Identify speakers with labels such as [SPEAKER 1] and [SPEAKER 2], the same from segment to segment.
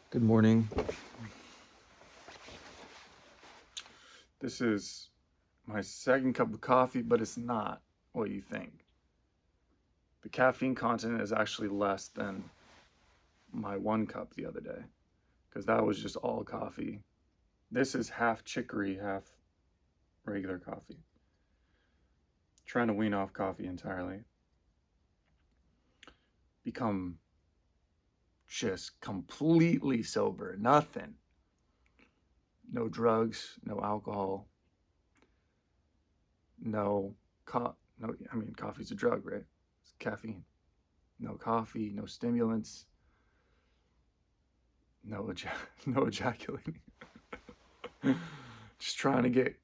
[SPEAKER 1] Good morning. This is my second cup of coffee, but it's not what you think. The caffeine content is actually less than my one cup the other day because that was just all coffee. This is half chicory, half regular coffee. Trying to wean off coffee entirely. Become just completely sober. Nothing. No drugs, no alcohol, no, I mean, coffee's a drug, right? It's caffeine. No coffee, no stimulants, no no ejaculating. Just trying to get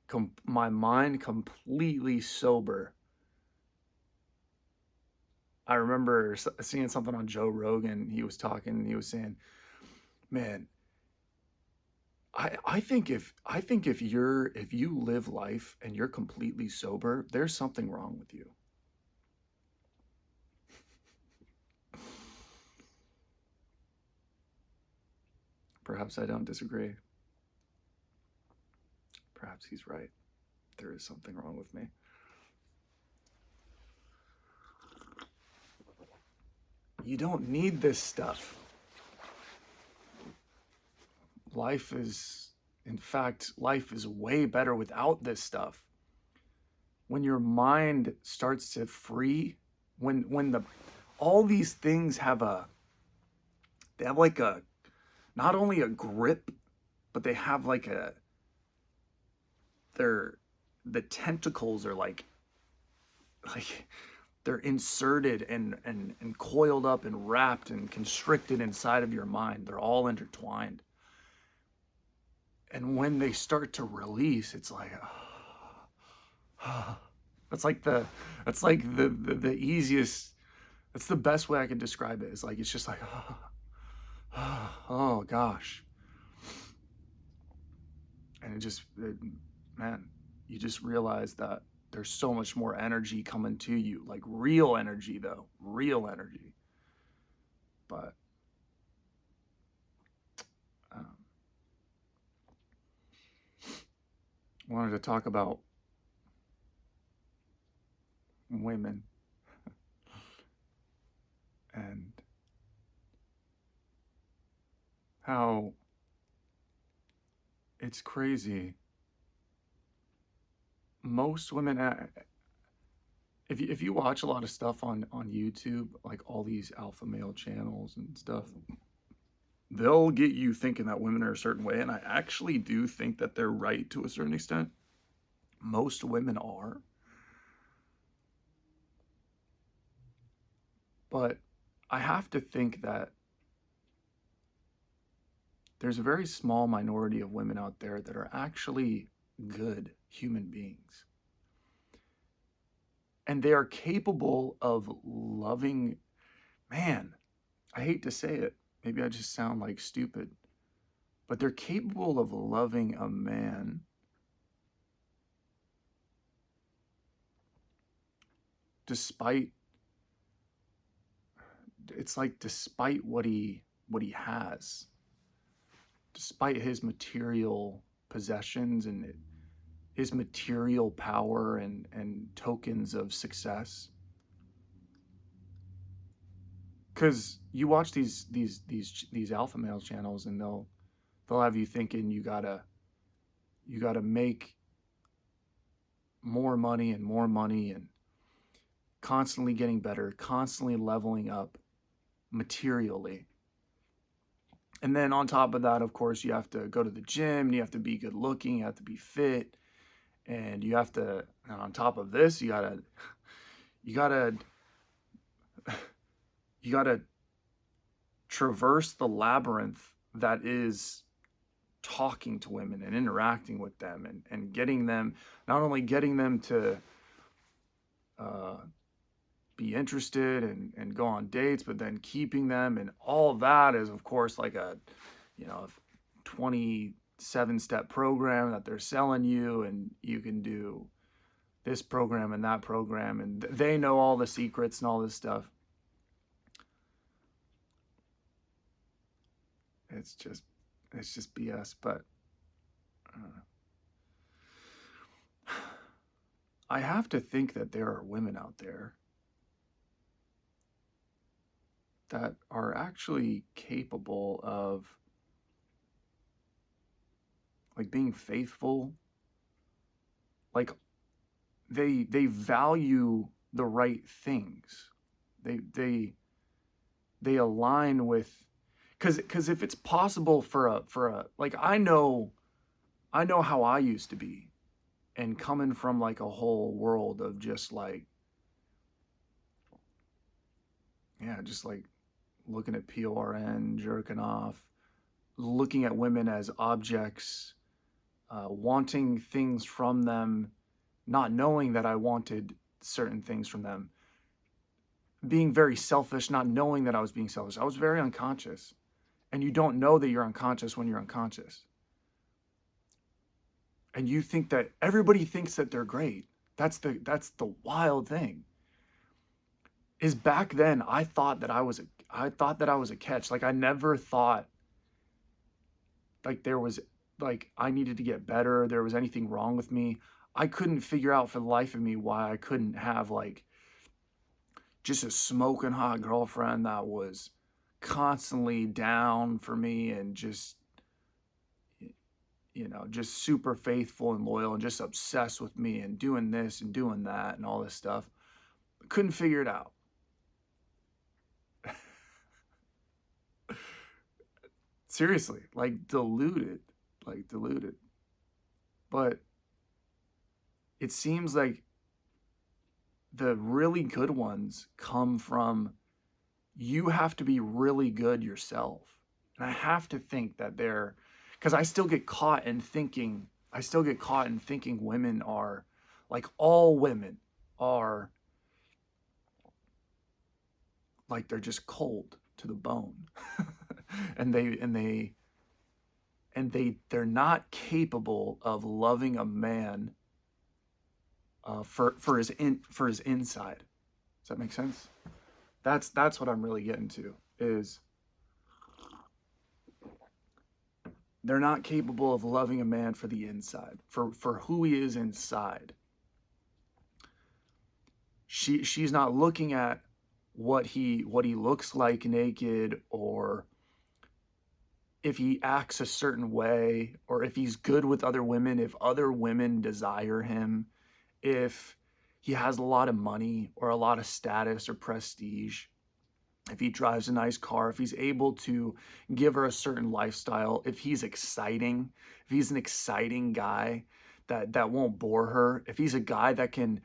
[SPEAKER 1] my mind completely sober. I remember seeing something on Joe Rogan. He was talking and he was saying, "Man, I think if you live life and you're completely sober, there's something wrong with you." Perhaps I don't disagree. Perhaps he's right. There is something wrong with me. You don't need this stuff. Life is way better without this stuff. When your mind starts to free, when the all these things they have like a not only a grip, but they have like they're the tentacles are like they're inserted and coiled up and wrapped and constricted inside of your mind. They're all intertwined. And when they start to release, it's like that's like the easiest. That's the best way I could describe it. It's like it's just like oh gosh, and man, you just realize that there's so much more energy coming to you, like real energy though, real energy. But um, wanted to talk about women and how it's crazy. Most women, if you watch a lot of stuff on YouTube, like all these alpha male channels and stuff, they'll get you thinking that women are a certain way, and I actually do think that they're right to a certain extent. Most women are, but I have to think that there's a very small minority of women out there that are actually good human beings. And they are capable of loving, man, I hate to say it. Maybe I just sound like stupid, but they're capable of loving a man despite it's like despite what he has, despite his material possessions and his material power and tokens of success. Because you watch these alpha male channels and they'll have you thinking you gotta make more money and constantly getting better, constantly leveling up materially. And then on top of that, of course, you have to go to the gym, you have to be good looking, you have to be fit, and you have to, and on top of this, you gotta you gotta traverse the labyrinth that is talking to women and interacting with them and getting them, not only getting them to uh, be interested and go on dates, but then keeping them, and all that is of course like a 27-step program that they're selling you, and you can do this program and that program, and they know all the secrets and all this stuff. It's just BS. But uh, I have to think that there are women out there that are actually capable of like being faithful. Like they value the right things. They align with, because if it's possible for a like I know how I used to be, and coming from like a whole world of just like, yeah, just like looking at PORN, jerking off, looking at women as objects, wanting things from them, not knowing that I wanted certain things from them, being very selfish, not knowing that I was being selfish. I was very unconscious. And you don't know that you're unconscious when you're unconscious. And you think that everybody thinks that they're great. That's the wild thing. Is back then I thought that I was a catch. Like I never thought like there was like I needed to get better, there was anything wrong with me. I couldn't figure out for the life of me why I couldn't have like just a smoking hot girlfriend that was constantly down for me and just, just super faithful and loyal and just obsessed with me and doing this and doing that and all this stuff. Couldn't figure it out. Seriously, like deluded, like deluded. But it seems like the really good ones come from, you have to be really good yourself. And I have to think that they're, because I still get caught in thinking women are, like all women are, like they're just cold to the bone. and they're not capable of loving a man for his inside. Does that make sense? That's what I'm really getting to, is they're not capable of loving a man for the inside, for who he is inside. She's not looking at what he looks like naked, or if he acts a certain way, or if he's good with other women, if other women desire him, if he has a lot of money or a lot of status or prestige, if he drives a nice car, if he's able to give her a certain lifestyle, if he's exciting, if he's an exciting guy that won't bore her, if he's a guy that can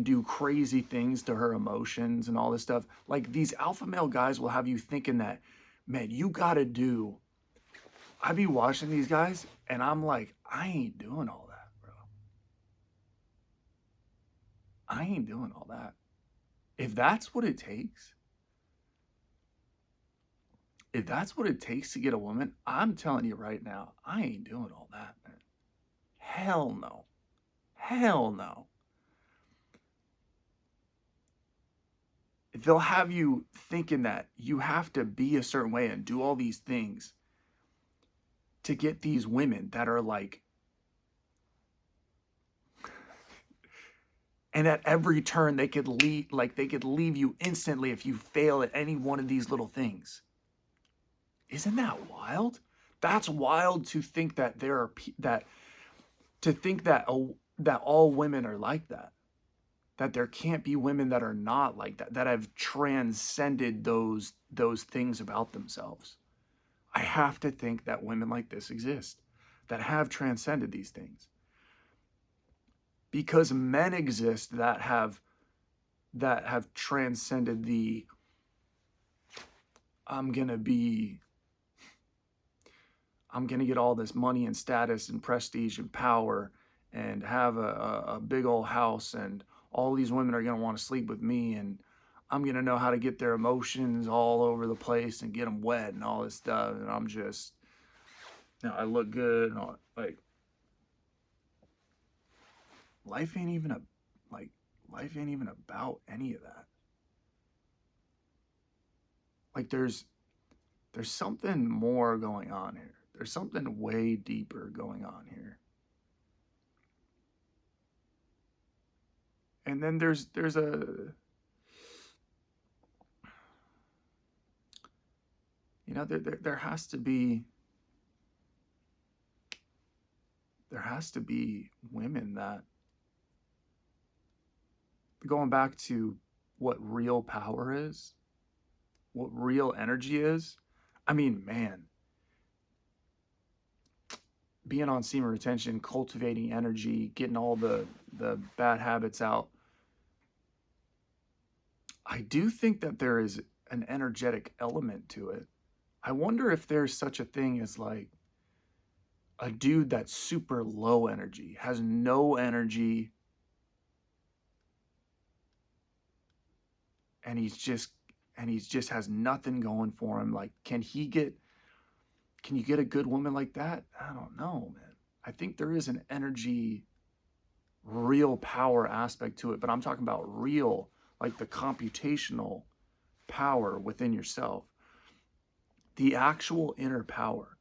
[SPEAKER 1] do crazy things to her emotions and all this stuff. Like these alpha male guys will have you thinking that, man, you gotta do. I be watching these guys and I'm like, I ain't doing all that, bro. I ain't doing all that. If that's what it takes, if that's what it takes to get a woman, I'm telling you right now, I ain't doing all that, man. Hell no. Hell no. They'll have you thinking that you have to be a certain way and do all these things to get these women that are like, and at every turn they could leave you instantly if you fail at any one of these little things. Isn't that wild? That's wild to think that there are that to think that all women are like that. That there can't be women that are not like that, that have transcended those things about themselves. I have to think that women like this exist, that have transcended these things. Because men exist that have transcended the, I'm gonna be I'm gonna get all this money and status and prestige and power and have a big old house, and all these women are gonna want to sleep with me, and I'm gonna know how to get their emotions all over the place and get them wet and all this stuff, and I'm just, I look good and all, like life ain't even a like life ain't even about any of that. Like there's something more going on here. There's something way deeper going on here. And then there's a, you know, there has to be women that, going back to what real power is, what real energy is. I mean, man, being on semen retention, cultivating energy, getting all the bad habits out. I do think that there is an energetic element to it. I wonder if there's such a thing as like a dude that's super low energy, has no energy, and he's just has nothing going for him. Like, can you get a good woman like that? I don't know, man. I think there is an energy, real power aspect to it, but I'm talking about real, like the computational power within yourself, the actual inner power.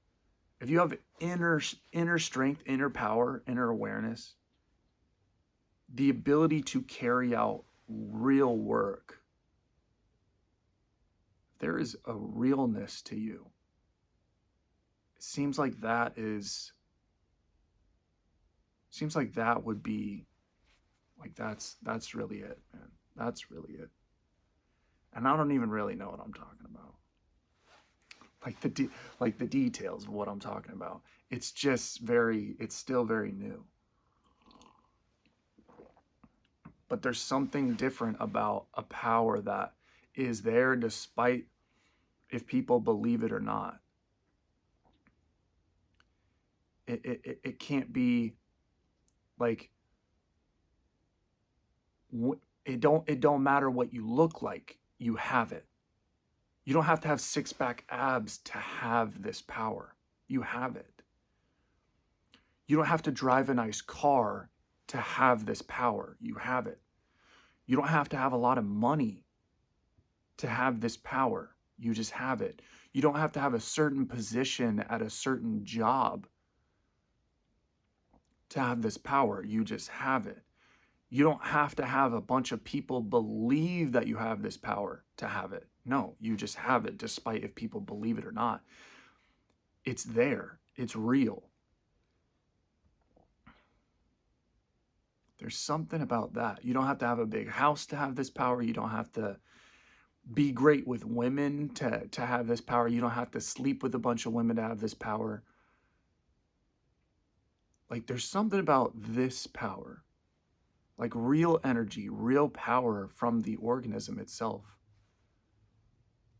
[SPEAKER 1] If you have inner strength, inner power, inner awareness, the ability to carry out real work, there is a realness to you. It seems like that would be like, that's really it, man. That's really it. And I don't even really know what I'm talking about. Like the details of what I'm talking about. It's still very new. But there's something different about a power that is there despite if people believe it or not. It can't be like, it don't matter what you look like, you have it. You don't have to have six-pack abs to have this power. You have it. You don't have to drive a nice car to have this power. You have it. You don't have to have a lot of money to have this power. You just have it. You don't have to have a certain position at a certain job to have this power. You just have it. You don't have to have a bunch of people believe that you have this power to have it. No, you just have it despite if people believe it or not. It's there. It's real. There's something about that. You don't have to have a big house to have this power. You don't have to be great with women to have this power. You don't have to sleep with a bunch of women to have this power. Like, there's something about this power, like real energy, real power from the organism itself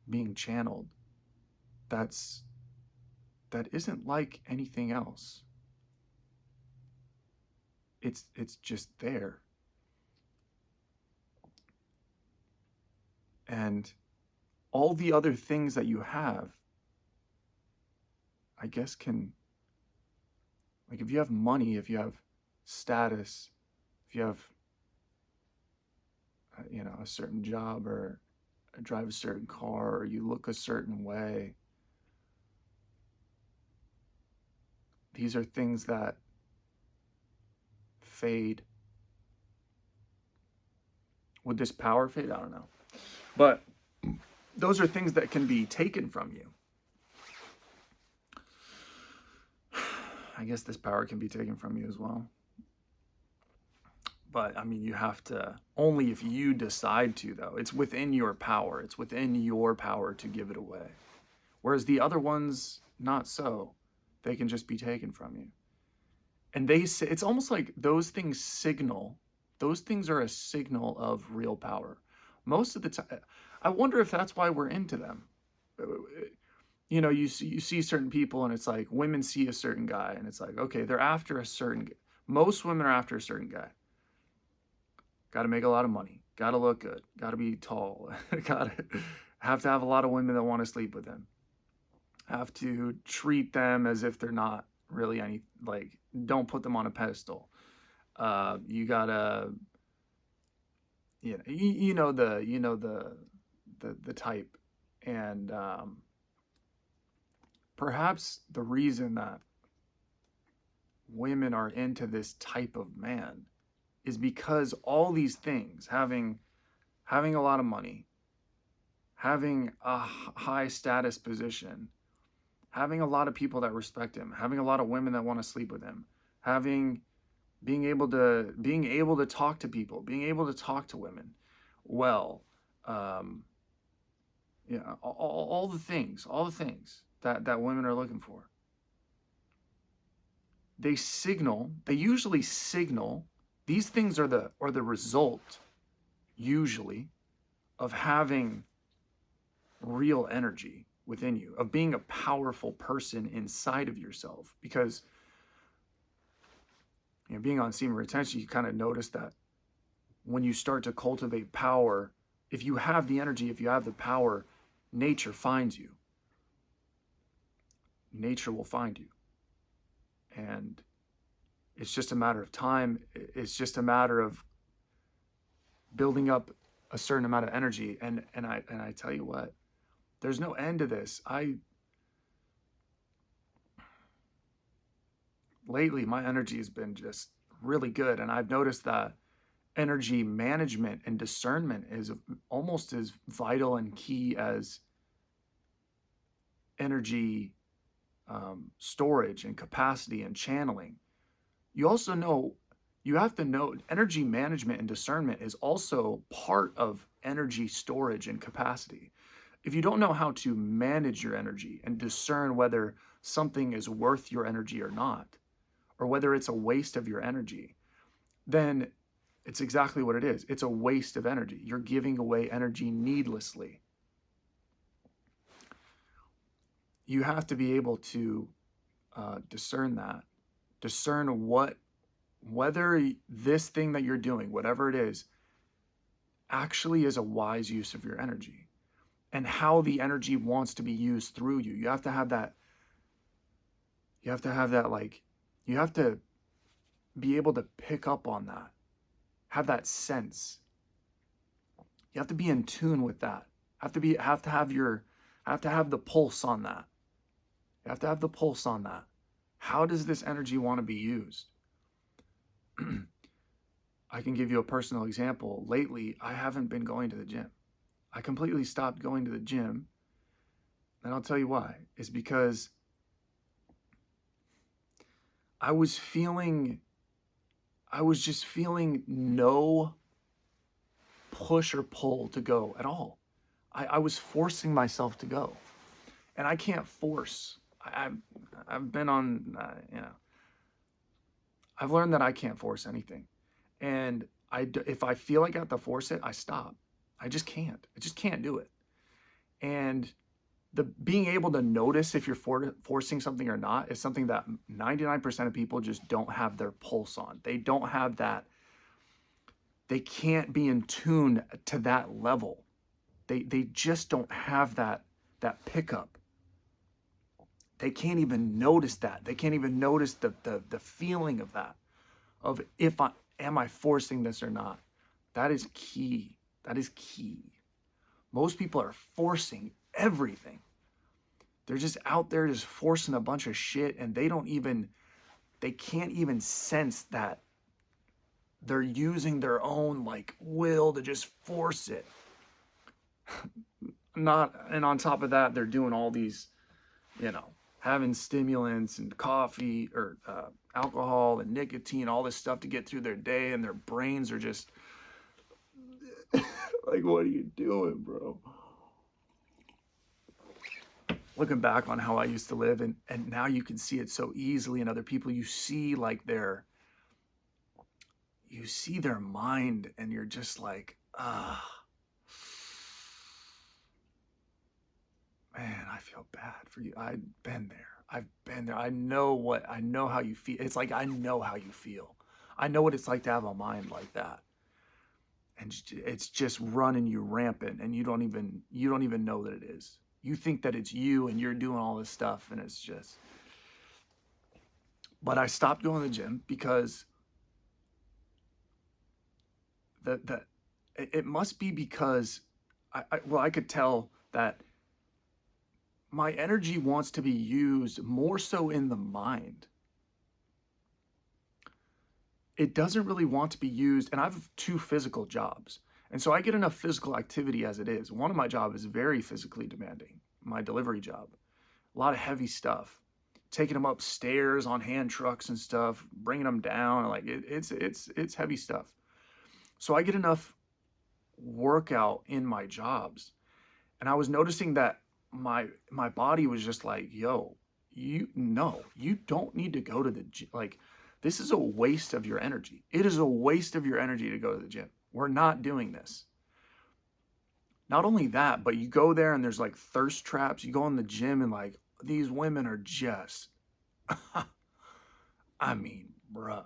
[SPEAKER 1] being channeled. That isn't like anything else. It's just there. And all the other things that you have, I guess, can, like, if you have money, if you have status, if you have, a certain job, or drive a certain car, or you look a certain way, these are things that fade. Would this power fade? I don't know. But those are things that can be taken from you. I guess this power can be taken from you as well. But I mean, you have to, only if you decide to, though. It's within your power. It's within your power to give it away. Whereas the other ones, not so. They can just be taken from you. And it's almost like those things are a signal of real power. Most of the time, I wonder if that's why we're into them. You see certain people, and it's like women see a certain guy, and it's like, okay, they're after a certain, most women are after a certain guy. Got to make a lot of money. Got to look good. Got to be tall. Have to have a lot of women that want to sleep with him. Have to treat them as if they're not really any, like, don't put them on a pedestal. You gotta, you know the type, and perhaps the reason that women are into this type of man is because all these things, having a lot of money, having a high status position, having a lot of people that respect him, having a lot of women that want to sleep with him, having being able to talk to people, being able to talk to women, well, um, yeah, all the things that women are looking for. They usually signal, these things are the result usually of having real energy within you, of being a powerful person inside of yourself. Because being on semen retention, you kind of notice that when you start to cultivate power, if you have the energy, if you have the power, nature finds you. Nature will find you. And it's just a matter of time. It's just a matter of building up a certain amount of energy. And I tell you what, there's no end to this. Lately my energy has been just really good, and I've noticed that energy management and discernment is almost as vital and key as energy storage and capacity and channeling. You have to know energy management and discernment is also part of energy storage and capacity. If you don't know how to manage your energy and discern whether something is worth your energy or not, or whether it's a waste of your energy, then it's exactly what it is. It's a waste of energy. You're giving away energy needlessly. You have to be able to discern that. Discern whether this thing that you're doing, whatever it is, actually is a wise use of your energy, and how the energy wants to be used through you. You have to have that. You have to have that, like, you have to be able to pick up on that, have that sense. You have to be in tune with that. Have to have the pulse on that. You have to have the pulse on that. How does this energy want to be used? I can give you a personal example. Lately, I haven't been going to the gym. I completely stopped going to the gym. And I'll tell you why. It's because I was just feeling no push or pull to go at all. I was forcing myself to go. And I can't force. I've been on, I've learned that I can't force anything. And if I feel like I have to force it, I stop. I just can't. I just can't do it. And the being able to notice if you're forcing something or not is something that 99% of people just don't have their pulse on. They don't have that. They can't be in tune to that level. They just don't have that pickup. They can't even notice that. They can't even notice the feeling of that, of am I forcing this or not. That is key. That is key. Most people are forcing everything. They're just out there just forcing a bunch of shit, and they can't even sense that they're using their own like will to just force it. And on top of that, they're doing all these, having stimulants and coffee or alcohol and nicotine, all this stuff to get through their day, and their brains are just like, what are you doing, bro? Looking back on how I used to live, and now you can see it so easily in other people. You see like you see their mind, and you're just like, man, I feel bad for you. I've been there. I know how you feel. It's like, I know how you feel. I know what it's like to have a mind like that. And it's just running you rampant, and you don't even know that it is. You think that it's you and you're doing all this stuff, and it's just. But I stopped going to the gym because it must be because I could tell that my energy wants to be used more so in the mind. It doesn't really want to be used, and I have 2 physical jobs. And so I get enough physical activity as it is. One of my jobs is very physically demanding, my delivery job. A lot of heavy stuff. Taking them upstairs on hand trucks and stuff, bringing them down, like it's heavy stuff. So I get enough workout in my jobs. And I was noticing that my body was just like, yo, you don't need to go to the gym. Like, this is a waste of your energy. It is a waste of your energy to go to the gym. We're not doing this. Not only that, but you go there and there's like thirst traps. You go in the gym and like these women are just, I mean, bruh,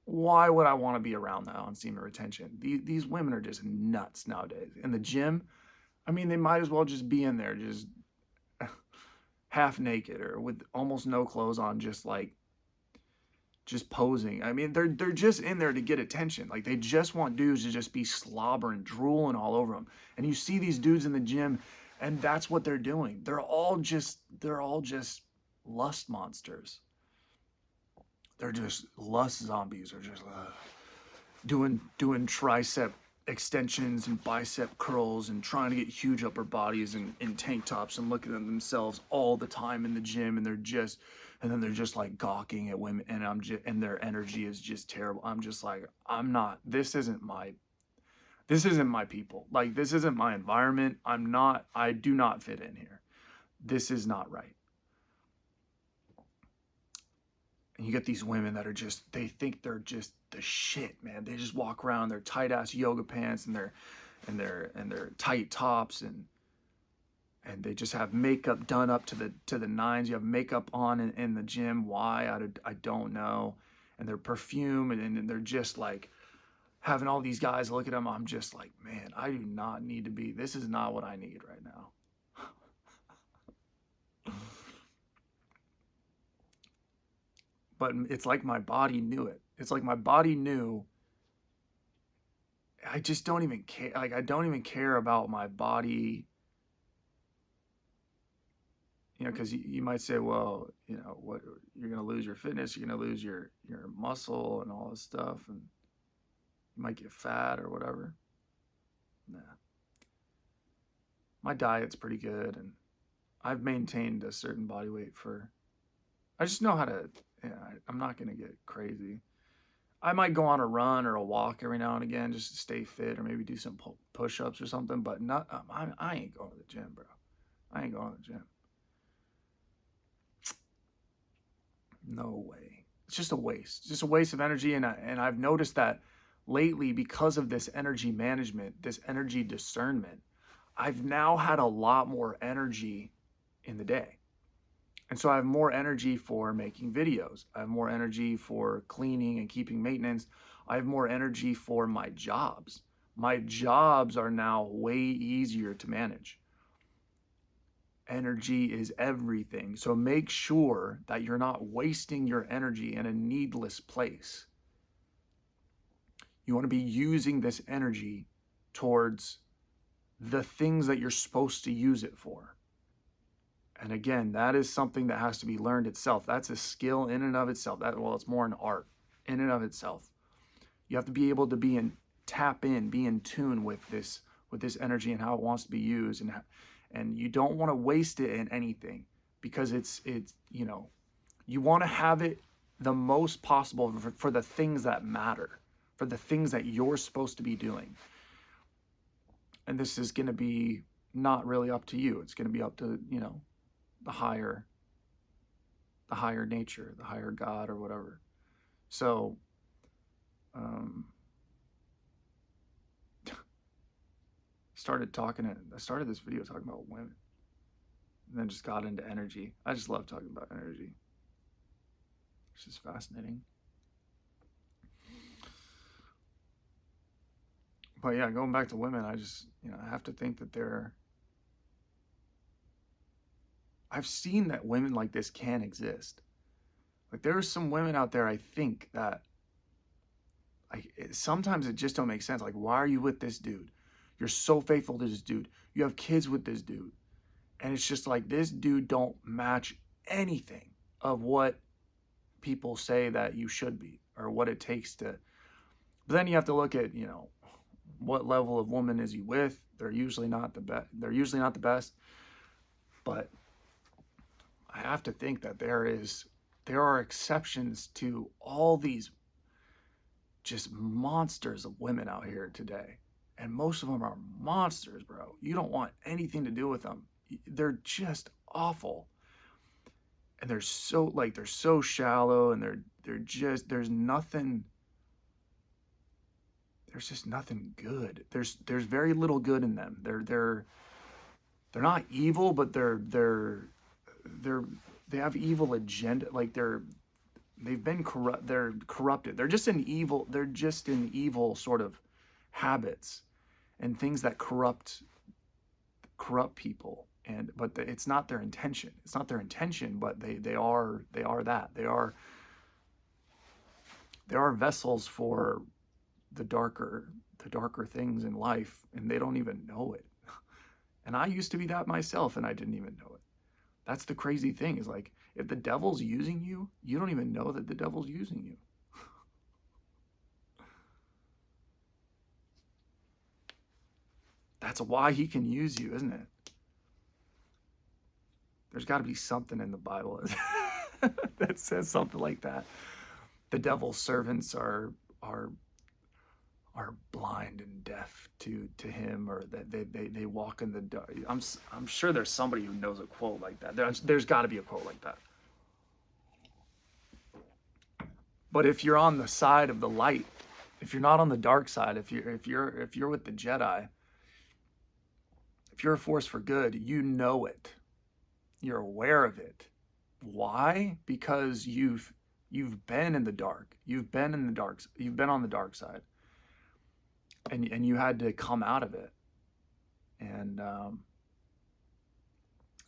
[SPEAKER 1] why would I want to be around that on semen retention? These women are just nuts nowadays. In the gym, I mean, they might as well just be in there, just half naked or with almost no clothes on, just posing. I mean, they're just in there to get attention. Like, they just want dudes to just be slobbering, drooling all over them. And you see these dudes in the gym, and that's what they're doing. They're all just lust monsters. They're just lust zombies, or just doing tricep extensions and bicep curls and trying to get huge upper bodies in tank tops and looking at themselves all the time in the gym, and then they're just like gawking at women, and and their energy is just terrible. I'm just like, this isn't my people. Like, this isn't my environment. I do not fit in here. This is not right. And you get these women that are just, they think they're just the shit, man. They just walk around in their tight ass yoga pants and their tight tops, and they just have makeup done up to the nines. You have makeup on in the gym. Why? I don't know. And their perfume, and they're just like having all these guys look at them. I'm just like, man, I do not need to be. This is not what I need right now. But it's like my body knew it. It's like my body knew. I just don't even care. Like, I don't even care about my body, because you might say, well, what, you're going to lose your fitness, you're going to lose your muscle and all this stuff, and you might get fat or whatever. Nah. My diet's pretty good, and I've maintained a certain body weight I just know how to, I'm not going to get crazy. I might go on a run or a walk every now and again just to stay fit, or maybe do some push-ups or something, but not, I ain't going to the gym, bro. I ain't going to the gym. No way. It's just a waste. It's just a waste of energy, and I've noticed that lately, because of this energy management, this energy discernment, I've now had a lot more energy in the day. And so I have more energy for making videos. I have more energy for cleaning and keeping maintenance. I have more energy for my jobs. My jobs are now way easier to manage. Energy is everything. So make sure that you're not wasting your energy in a needless place. You want to be using this energy towards the things that you're supposed to use it for. And again, that is something that has to be learned itself. That's a skill in and of itself. It's more an art in and of itself. You have to be able to be in tune with this energy and how it wants to be used, and you don't want to waste it in anything, because it's you want to have it the most possible for the things that matter, for the things that you're supposed to be doing. And this is going to be not really up to you. It's going to be up to, the higher nature, the higher God, or whatever. So, I started this video talking about women, and then just got into energy. I just love talking about energy. It's just fascinating. But yeah, going back to women, I just, I have to think that I've seen that women like this can exist. Like, there are some women out there, I think, that, like, sometimes it just don't make sense. Like, why are you with this dude? You're so faithful to this dude. You have kids with this dude. And it's just like, this dude don't match anything of what people say that you should be, or what it takes to. But then you have to look at, what level of woman is he with? They're usually not the best. They're usually not the best. But I have to think that there are exceptions to all these just monsters of women out here today. And most of them are monsters, bro. You don't want anything to do with them. They're just awful. And they're so shallow, and they're just there's just nothing good. There's very little good in them. They're not evil, but they're they have evil agenda. Like they've been corrupt. They're corrupted. They're just in evil sort of habits and things that corrupt people. It's not their intention. It's not their intention, but they are that. They are vessels for the darker things in life, and they don't even know it. And I used to be that myself, and I didn't even know it. That's the crazy thing, is like, if the devil's using you, you don't even know that the devil's using you. That's why he can use you, isn't it? There's got to be something in the Bible that says something like that. The devil's servants are blind and deaf to him, or that they walk in the dark. I'm sure there's somebody who knows a quote like that. There's got to be a quote like that. But if you're on the side of the light, if you're not on the dark side, if you're with the Jedi, if you're a force for good, you know it. You're aware of it. Why? Because you've been in the dark. You've been on the dark side. And you had to come out of it. And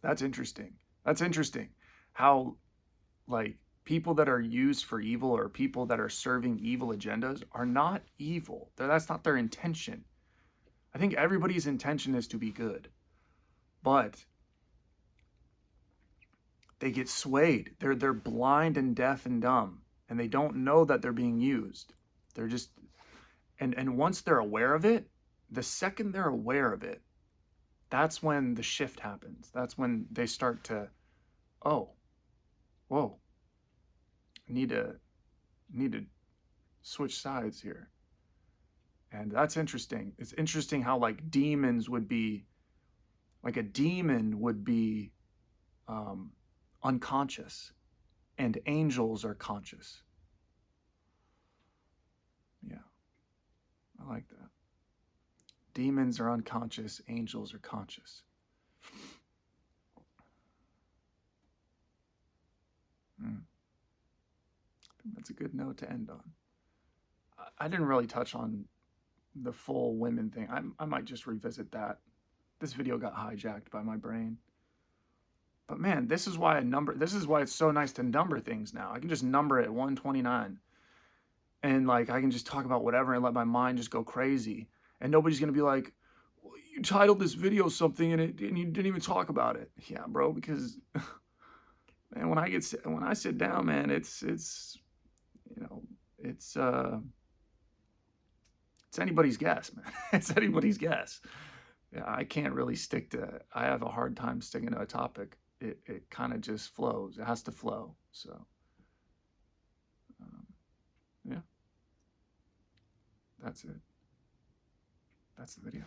[SPEAKER 1] that's interesting. That's interesting. How, like, people that are used for evil, or people that are serving evil agendas, are not evil. That's not their intention. I think everybody's intention is to be good. But they get swayed. They're blind and deaf and dumb, and they don't know that they're being used. They're just and once they're aware of it, the second they're aware of it, that's when the shift happens. That's when they start to, oh, whoa, I need to switch sides here. And that's interesting. It's interesting how, like, demons would be, like, a demon would be unconscious, and angels are conscious. Yeah, I like that. Demons are unconscious, angels are conscious. That's a good note to end on. I didn't really touch on the full women thing. I might just revisit that. This video got hijacked by my brain. But man, this is why it's so nice to number things now. I can just number it at 129. And, like, I can just talk about whatever and let my mind just go crazy. And nobody's going to be like, well, you titled this video something and you didn't even talk about it. Yeah, bro, because man, when I sit down, man, it's anybody's guess, man. It's anybody's guess. Yeah, I have a hard time sticking to a topic. It kind of just flows. It has to flow. So, yeah, that's it. That's the video.